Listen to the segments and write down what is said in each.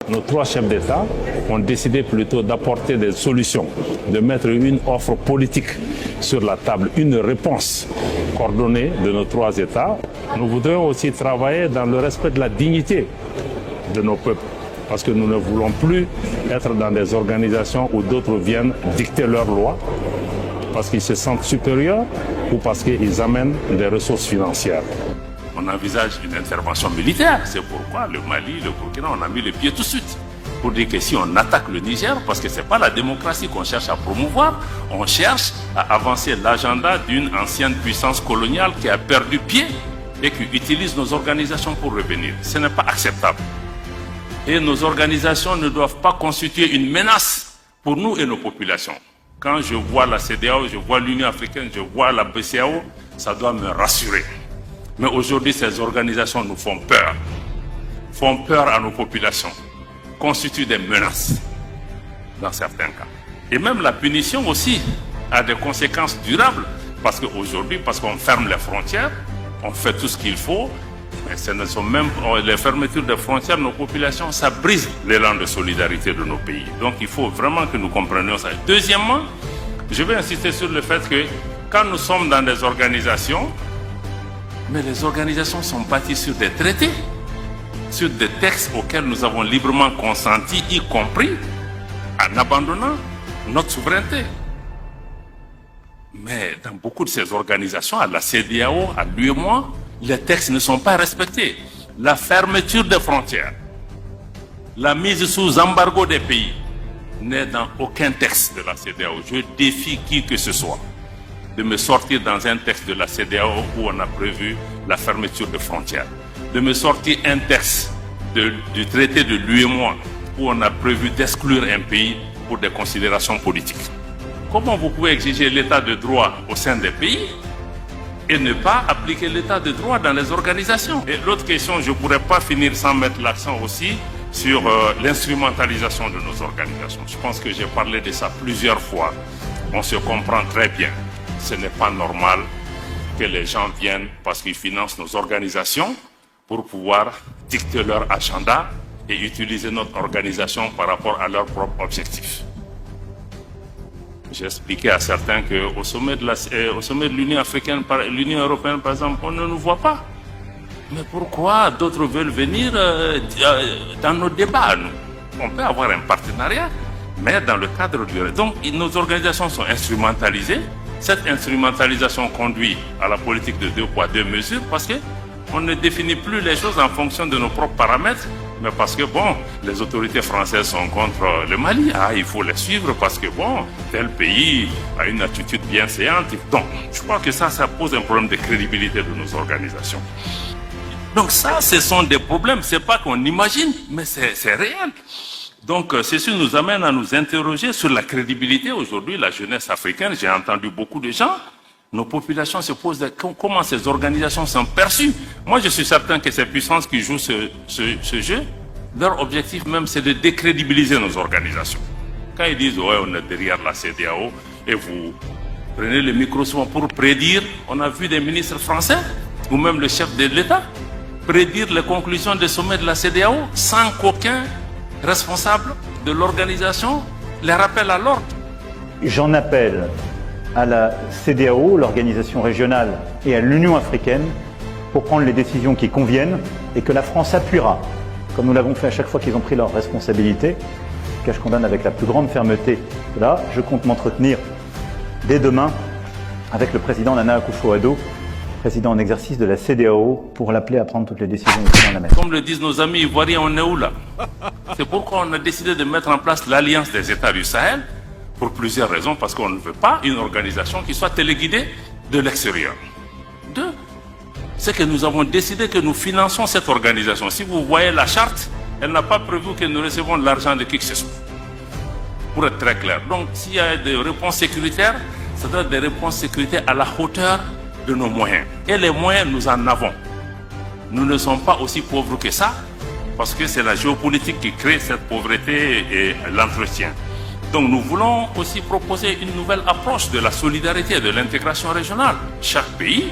Nos trois chefs d'État ont décidé plutôt d'apporter des solutions, de mettre une offre politique sur la table, une réponse coordonnée de nos trois États. Nous voudrions aussi travailler dans le respect de la dignité de nos peuples, parce que nous ne voulons plus être dans des organisations où d'autres viennent dicter leurs lois, parce qu'ils se sentent supérieurs ou parce qu'ils amènent des ressources financières. On envisage une intervention militaire, c'est pourquoi le Mali, le Burkina, on a mis le pied tout de suite. Pour dire que si on attaque le Niger, parce que ce n'est pas la démocratie qu'on cherche à promouvoir, on cherche à avancer l'agenda d'une ancienne puissance coloniale qui a perdu pied et qui utilise nos organisations pour revenir. Ce n'est pas acceptable. Et nos organisations ne doivent pas constituer une menace pour nous et nos populations. Quand je vois la CEDEAO, je vois l'Union africaine, je vois la BCEAO, ça doit me rassurer. Mais aujourd'hui, ces organisations nous font peur à nos populations, constituent des menaces dans certains cas. Et même la punition aussi a des conséquences durables, parce qu'aujourd'hui, parce qu'on ferme les frontières, on fait tout ce qu'il faut, mais ce ne sont même les fermetures des frontières, nos populations, ça brise l'élan de solidarité de nos pays. Donc il faut vraiment que nous comprenions ça. Deuxièmement, je vais insister sur le fait que quand nous sommes dans des organisations, mais les organisations sont bâties sur des traités, sur des textes auxquels nous avons librement consenti, y compris en abandonnant notre souveraineté. Mais dans beaucoup de ces organisations, à la CEDEAO, à l'UEMOA, les textes ne sont pas respectés. La fermeture des frontières, la mise sous embargo des pays n'est dans aucun texte de la CEDEAO. Je défie qui que ce soit de me sortir dans un texte de la CEDEAO où on a prévu la fermeture de frontières, de me sortir un texte du traité de l'UEMOA où on a prévu d'exclure un pays pour des considérations politiques. Comment vous pouvez exiger l'état de droit au sein des pays et ne pas appliquer l'état de droit dans les organisations? Et l'autre question, je ne pourrais pas finir sans mettre l'accent aussi sur l'instrumentalisation de nos organisations. Je pense que j'ai parlé de ça plusieurs fois. On se comprend très bien. Ce n'est pas normal que les gens viennent parce qu'ils financent nos organisations pour pouvoir dicter leur agenda et utiliser notre organisation par rapport à leurs propres objectifs. J'ai expliqué à certains qu'au sommet de l'Union africaine, l'Union européenne par exemple, on ne nous voit pas. Mais pourquoi d'autres veulent venir dans nos débats? On peut avoir un partenariat, mais dans le cadre du... Donc nos organisations sont instrumentalisées. Cette instrumentalisation conduit à la politique de 2 poids 2 mesures parce qu'on ne définit plus les choses en fonction de nos propres paramètres, mais parce que bon, les autorités françaises sont contre le Mali. Ah, il faut les suivre parce que bon, tel pays a une attitude bienséante. Donc, je crois que ça pose un problème de crédibilité de nos organisations. Donc ça, ce sont des problèmes. C'est pas qu'on imagine, mais c'est réel. Donc, ceci nous amène à nous interroger sur la crédibilité. Aujourd'hui, la jeunesse africaine, j'ai entendu beaucoup de gens, nos populations se posent comment ces organisations sont perçues. Moi, je suis certain que ces puissances qui jouent ce jeu, leur objectif même, c'est de décrédibiliser nos organisations. Quand ils disent, ouais, on est derrière la CEDEAO, et vous prenez le micro souvent pour prédire, on a vu des ministres français, ou même le chef de l'État, prédire les conclusions des sommets de la CEDEAO sans qu'aucun responsable de l'organisation les rappelle à l'ordre. J'en appelle à la CEDEAO, l'organisation régionale, et à l'Union africaine pour prendre les décisions qui conviennent et que la France appuiera, comme nous l'avons fait à chaque fois qu'ils ont pris leurs responsabilités, que je condamne avec la plus grande fermeté. Là, je compte m'entretenir dès demain avec le président Nana Akufo-Addo, président en exercice de la CEDEAO, pour l'appeler à prendre toutes les décisions utiles en la matière. Comme le disent nos amis ivoiriens, on est où là? C'est pourquoi on a décidé de mettre en place l'Alliance des États du Sahel, pour plusieurs raisons, parce qu'on ne veut pas une organisation qui soit téléguidée de l'extérieur. 2, c'est que nous avons décidé que nous finançons cette organisation. Si vous voyez la charte, elle n'a pas prévu que nous recevons de l'argent de qui que ce soit. Pour être très clair. Donc, s'il y a des réponses sécuritaires, ça doit être des réponses sécuritaires à la hauteur de nos moyens. Et les moyens, nous en avons. Nous ne sommes pas aussi pauvres que ça, parce que c'est la géopolitique qui crée cette pauvreté et l'entretien. Donc nous voulons aussi proposer une nouvelle approche de la solidarité et de l'intégration régionale. Chaque pays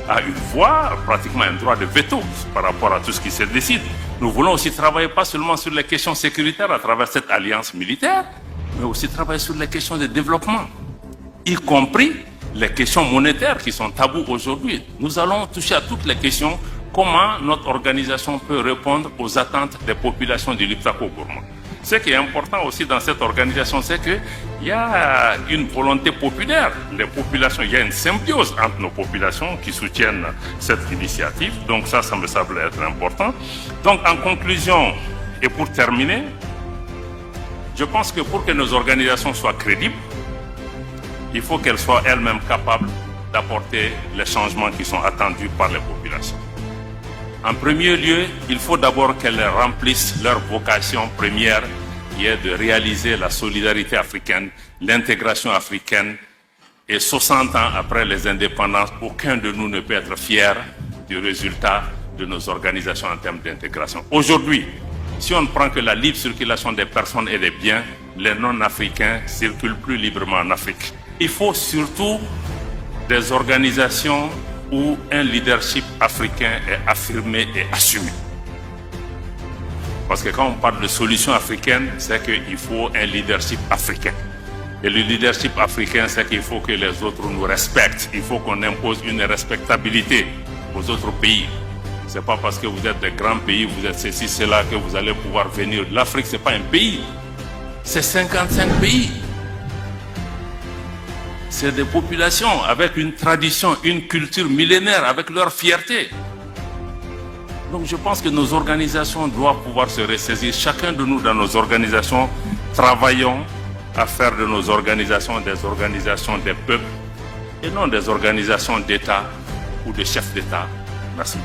a une voix, pratiquement un droit de veto par rapport à tout ce qui se décide. Nous voulons aussi travailler pas seulement sur les questions sécuritaires à travers cette alliance militaire, mais aussi travailler sur les questions de développement, y compris les questions monétaires qui sont tabous aujourd'hui. Nous allons toucher à toutes les questions, comment notre organisation peut répondre aux attentes des populations du Liptako-Gourma. Ce qui est important aussi dans cette organisation, c'est qu'il y a une volonté populaire. Les populations, il y a une symbiose entre nos populations qui soutiennent cette initiative. Donc ça me semble être important. Donc en conclusion, et pour terminer, je pense que pour que nos organisations soient crédibles, il faut qu'elles soient elles-mêmes capables d'apporter les changements qui sont attendus par les populations. En premier lieu, il faut d'abord qu'elles remplissent leur vocation première, qui est de réaliser la solidarité africaine, l'intégration africaine. Et 60 ans après les indépendances, aucun de nous ne peut être fier du résultat de nos organisations en termes d'intégration. Aujourd'hui, si on ne prend que la libre circulation des personnes et des biens, les non-africains circulent plus librement en Afrique. Il faut surtout des organisations où un leadership africain est affirmé et assumé. Parce que quand on parle de solution africaine, c'est qu'il faut un leadership africain. Et le leadership africain, c'est qu'il faut que les autres nous respectent. Il faut qu'on impose une respectabilité aux autres pays. Ce n'est pas parce que vous êtes des grands pays, vous êtes ceci, cela, que vous allez pouvoir venir. L'Afrique, ce n'est pas un pays. C'est 55 pays. C'est des populations avec une tradition, une culture millénaire, avec leur fierté. Donc je pense que nos organisations doivent pouvoir se ressaisir. Chacun de nous dans nos organisations, travaillons à faire de nos organisations des organisations des peuples et non des organisations d'État ou de chefs d'État. Merci.